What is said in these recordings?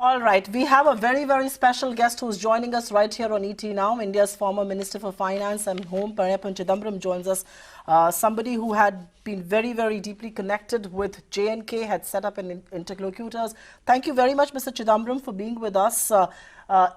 All right, we have a very, very special guest who's joining us right here on ET Now. India's former Minister for Finance and Home, Chidambaram, joins us. Somebody who had been very, very deeply connected with J&K, had set up an interlocutors. Thank you very much, Mr. Chidambaram, for being with us.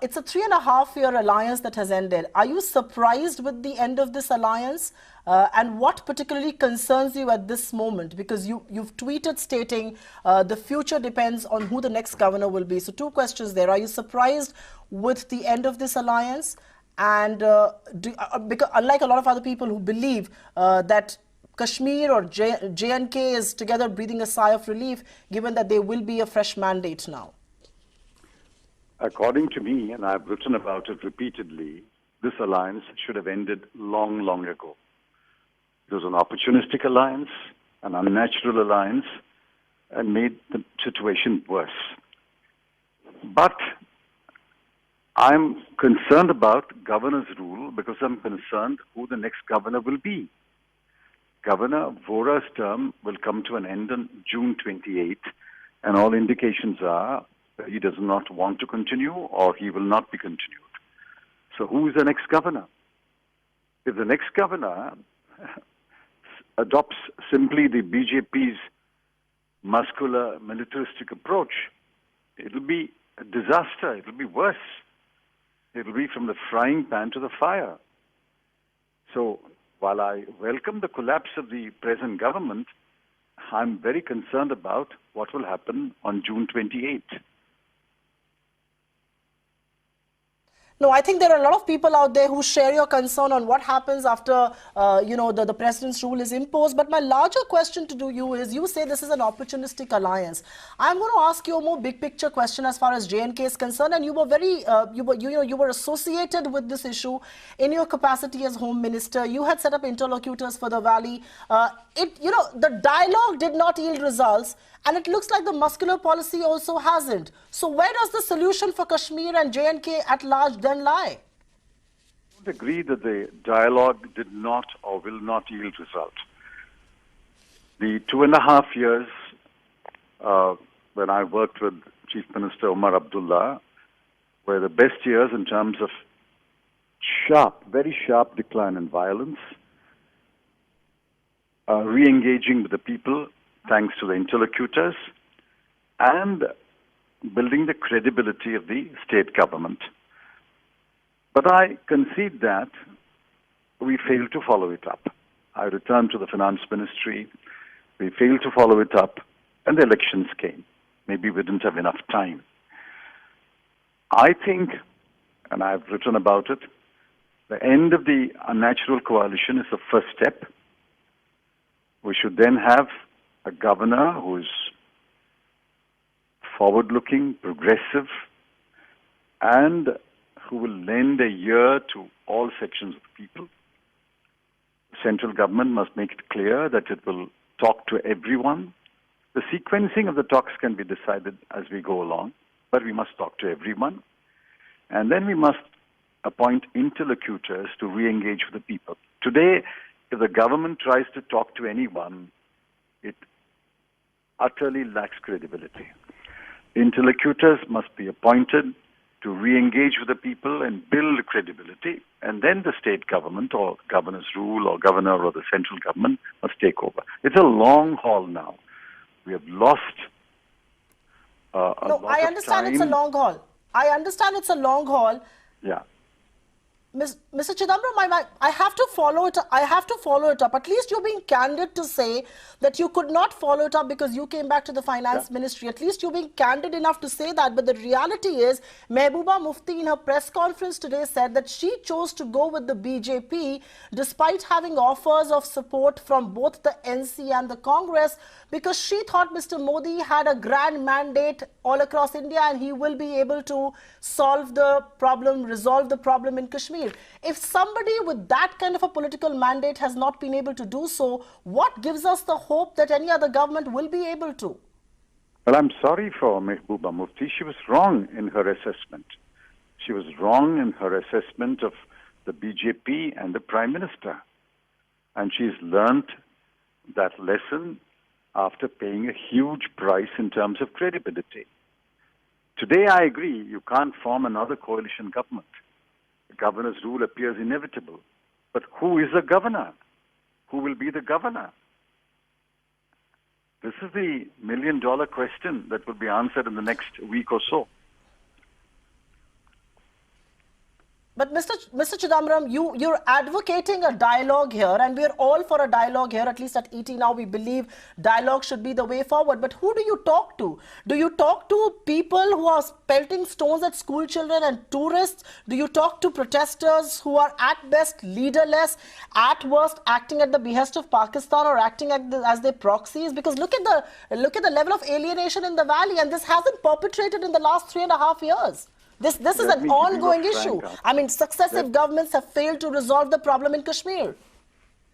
It's a 3.5-year alliance that has ended. Are you surprised with the end of this alliance? And what particularly concerns you at this moment? Because you've tweeted stating the future depends on who the next governor will be. So two questions there. Are you surprised with the end of this alliance? And because unlike a lot of other people who believe that Kashmir or J&K is together breathing a sigh of relief, given that there will be a fresh mandate now. According to me, and I've written about it repeatedly, this alliance should have ended long, long ago. It was an opportunistic alliance, an unnatural alliance, and made the situation worse. But I'm concerned about governor's rule because I'm concerned who the next governor will be. Governor Vohra's term will come to an end on June 28, and all indications are that he does not want to continue or he will not be continued. So who is the next governor? If the next governor adopts simply the BJP's muscular militaristic approach, it'll be a disaster. It'll be worse. It'll be from the frying pan to the fire. So while I welcome the collapse of the present government, I'm very concerned about what will happen on June 28th. No, I think there are a lot of people out there who share your concern on what happens after, the president's rule is imposed. But my larger question to you is, you say this is an opportunistic alliance. I'm going to ask you a more big picture question as far as J&K is concerned. And you were you were associated with this issue in your capacity as Home Minister. You had set up interlocutors for the Valley. The dialogue did not yield results. And it looks like the muscular policy also hasn't. So where does the solution for Kashmir and J&K at large then lie? I don't agree that the dialogue did not or will not yield result. The 2.5 years when I worked with Chief Minister Omar Abdullah were the best years in terms of very sharp decline in violence, re-engaging with the people, thanks to the interlocutors, and building the credibility of the state government. But I concede that we failed to follow it up. I returned to the finance ministry. We failed to follow it up, and the elections came. Maybe we didn't have enough time. I think, and I've written about it, the end of the unnatural coalition is the first step. We should then have a governor who is forward-looking, progressive, and who will lend a ear to all sections of the people. The central government must make it clear that it will talk to everyone. The sequencing of the talks can be decided as we go along, but we must talk to everyone. And then we must appoint interlocutors to re-engage with the people. Today, if the government tries to talk to anyone, it utterly lacks credibility. Interlocutors must be appointed to re-engage with the people and build credibility, and then the state government or governor's rule or governor or the central government must take over. It's a long haul now. We have lost a lot of time. I understand it's a long haul. I understand it's a long haul. Yeah. Mr. Chidambaram, I have to follow it. I have to follow it up. At least you're being candid to say that you could not follow it up because you came back to the finance ministry. At least you're being candid enough to say that. But the reality is, Mehbooba Mufti in her press conference today said that she chose to go with the BJP despite having offers of support from both the NC and the Congress, because she thought Mr. Modi had a grand mandate all across India and he will be able to solve the problem, resolve the problem in Kashmir. If somebody with that kind of a political mandate has not been able to do so, what gives us the hope that any other government will be able to? Well, I'm sorry for Mehbooba Mufti. She was wrong in her assessment. She was wrong in her assessment of the BJP and the Prime Minister. And she's learnt that lesson after paying a huge price in terms of credibility. Today, I agree, you can't form another coalition government. The governor's rule appears inevitable. But who is the governor? Who will be the governor? This is the million-dollar question that will be answered in the next week or so. But Mr. Chidambaram, you're advocating a dialogue here, and we're all for a dialogue here. At least at ET now, we believe dialogue should be the way forward. But who do you talk to? Do you talk to people who are pelting stones at school children and tourists? Do you talk to protesters who are at best leaderless, at worst acting at the behest of Pakistan or acting as their proxies? Because look at the level of alienation in the valley, and this hasn't perpetrated in the last 3.5 years. This is an ongoing issue. I mean, successive governments have failed to resolve the problem in Kashmir.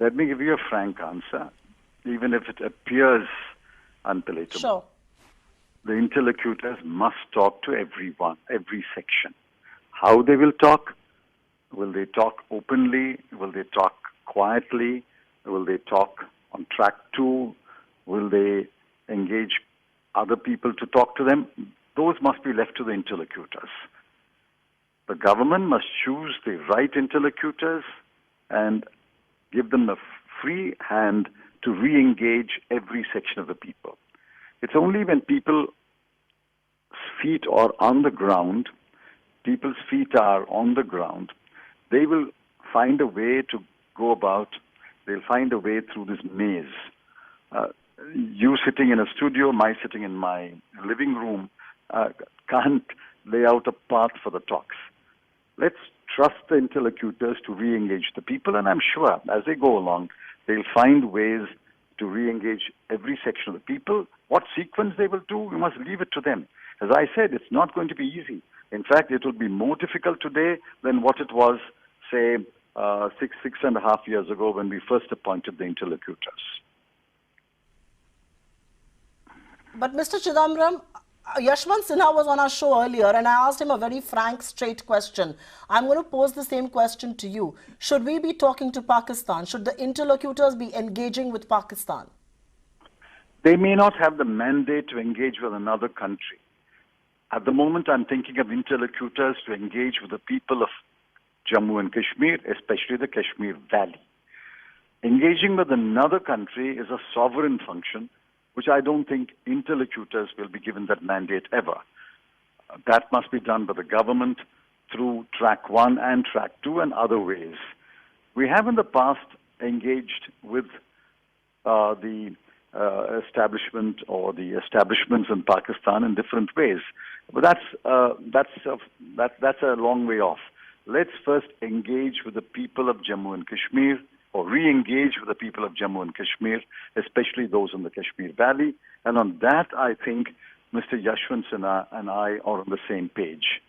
Let me give you a frank answer, even if it appears unpalatable. Sure. The interlocutors must talk to everyone, every section. How they will talk? Will they talk openly? Will they talk quietly? Will they talk on track 2? Will they engage other people to talk to them? Those must be left to the interlocutors. The government must choose the right interlocutors and give them a free hand to re-engage every section of the people. It's only when people's feet are on the ground, they will find a way to go about, they'll find a way through this maze. You sitting in a studio, my sitting in my living room, can't lay out a path for the talks. Let's trust the interlocutors to re-engage the people, and I'm sure as they go along, they'll find ways to re-engage every section of the people. What sequence they will do, we must leave it to them. As I said, it's not going to be easy. In fact, it will be more difficult today than what it was, say, 6.5 years ago when we first appointed the interlocutors. But Mr. Chidambaram, Yashwant Sinha was on our show earlier, and I asked him a very frank, straight question. I'm going to pose the same question to you. Should we be talking to Pakistan? Should the interlocutors be engaging with Pakistan? They may not have the mandate to engage with another country. At the moment, I'm thinking of interlocutors to engage with the people of Jammu and Kashmir, especially the Kashmir Valley. Engaging with another country is a sovereign function, which I don't think interlocutors will be given that mandate ever. That must be done by the government through track 1 and track 2 and other ways. We have in the past engaged with the establishment or the establishments in Pakistan in different ways. But that's a long way off. Let's first engage with the people of Jammu and Kashmir, or re-engage with the people of Jammu and Kashmir, especially those in the Kashmir Valley. And on that, I think Mr. Yashwant Sinha and I are on the same page.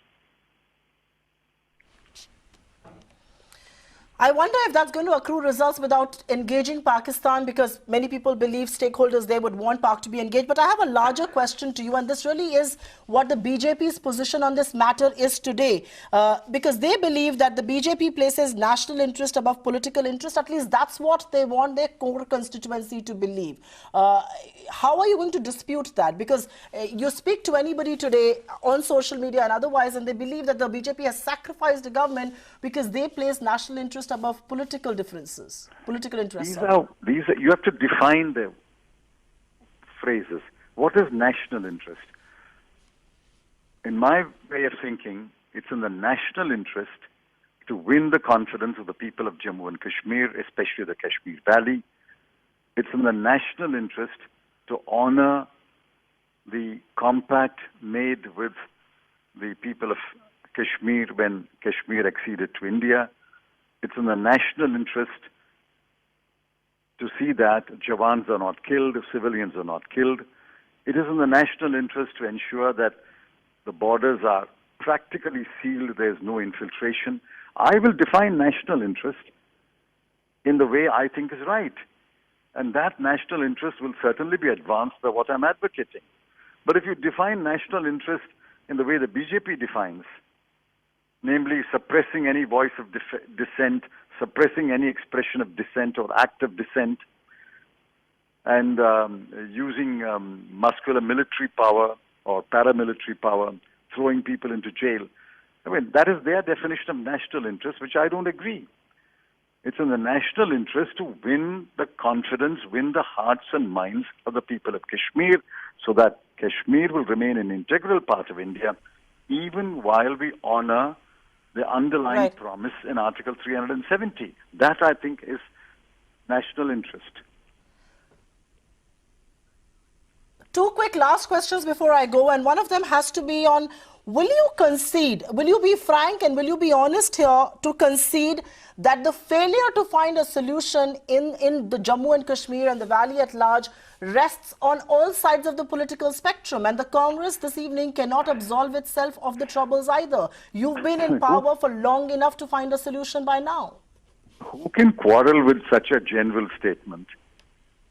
I wonder if that's going to accrue results without engaging Pakistan, because many people believe stakeholders there would want Pak to be engaged. But I have a larger question to you, and this really is what the BJP's position on this matter is today. Because they believe that the BJP places national interest above political interest. At least that's what they want their core constituency to believe. How are you going to dispute that? Because you speak to anybody today on social media and otherwise, and they believe that the BJP has sacrificed the government because they place national interest above political differences, political interests. These are, you have to define the phrases. What is national interest? In my way of thinking, it's in the national interest to win the confidence of the people of Jammu and Kashmir, especially the Kashmir Valley. It's in the national interest to honor the compact made with the people of Kashmir when Kashmir acceded to India. It's in the national interest to see that Jawans are not killed, civilians are not killed. It is in the national interest to ensure that the borders are practically sealed, there's no infiltration. I will define national interest in the way I think is right. And that national interest will certainly be advanced by what I'm advocating. But if you define national interest in the way the BJP defines, namely suppressing any voice of dissent, suppressing any expression of dissent or act of dissent, and using muscular military power or paramilitary power throwing people into jail. I mean, that is their definition of national interest, which I don't agree. It's in the national interest to win the confidence, win the hearts and minds of the people of Kashmir, so that Kashmir will remain an integral part of India, even while we honor the underlying promise in Article 370. That, I think, is national interest. Two quick last questions before I go, and one of them has to be on, will you concede, will you be frank and will you be honest here to concede that the failure to find a solution in the Jammu and Kashmir and the valley at large rests on all sides of the political spectrum, and the Congress this evening cannot absolve itself of the troubles either? You've been in power for long enough to find a solution by now. Who can quarrel with such a general statement?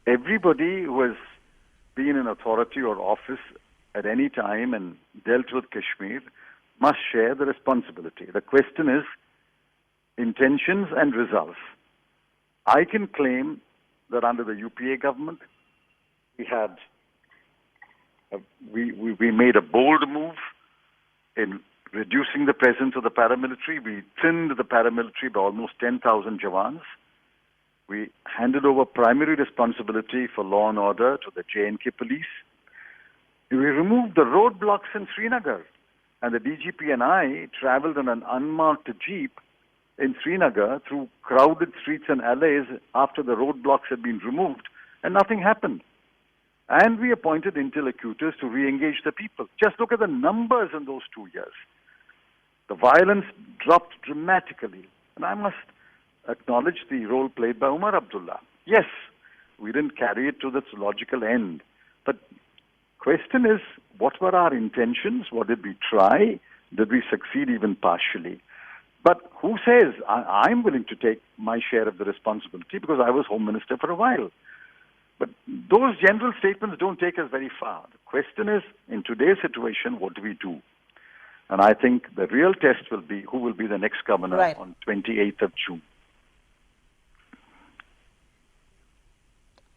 Everybody who has been in authority or office at any time and dealt with Kashmir must share the responsibility. The question is intentions and results. I can claim that under the UPA government, we made a bold move in reducing the presence of the paramilitary. We thinned the paramilitary by almost 10,000 Jawans. We handed over primary responsibility for law and order to the J&K police. We removed the roadblocks in Srinagar, and the DGP and I traveled on an unmarked jeep in Srinagar through crowded streets and alleys after the roadblocks had been removed, and nothing happened. And we appointed interlocutors to re-engage the people. Just look at the numbers in those 2 years. The violence dropped dramatically, and I must acknowledge the role played by Umar Abdullah. Yes, we didn't carry it to its logical end, but question is, what were our intentions? What did we try? Did we succeed even partially? But who says I'm willing to take my share of the responsibility, because I was Home Minister for a while. But those general statements don't take us very far. The question is, in today's situation, what do we do? And I think the real test will be who will be the next governor on 28th of June.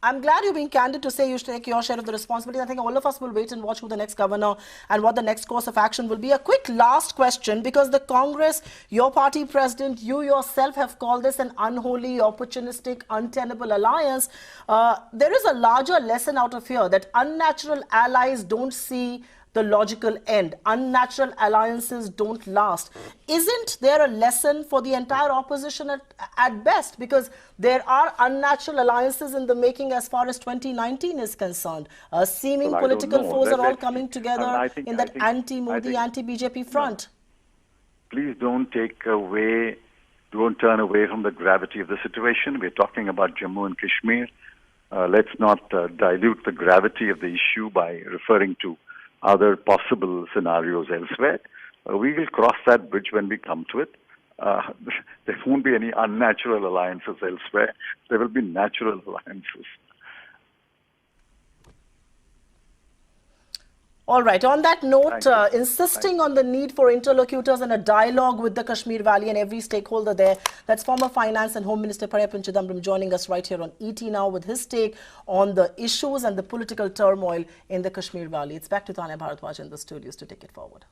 I'm glad you're being candid to say you should take your share of the responsibility. I think all of us will wait and watch who the next governor and what the next course of action will be. A quick last question, because the Congress, your party president, you yourself have called this an unholy, opportunistic, untenable alliance. There is a larger lesson out of here that unnatural allies don't see the logical end. Unnatural alliances don't last. Isn't there a lesson for the entire opposition at best? Because there are unnatural alliances in the making as far as 2019 is concerned. Seeming political foes are all coming together in that anti-Modi, anti-BJP front. No. Please don't turn away from the gravity of the situation. We're talking about Jammu and Kashmir. Let's not dilute the gravity of the issue by referring to other possible scenarios elsewhere. We will cross that bridge when we come to it. There won't be any unnatural alliances elsewhere. There will be natural alliances. All right. On that note, insisting on the need for interlocutors and a dialogue with the Kashmir Valley and every stakeholder there. That's former Finance and Home Minister Chidambaram joining us right here on ET Now with his take on the issues and the political turmoil in the Kashmir Valley. It's back to Tanya Bharadwaj in the studios to take it forward.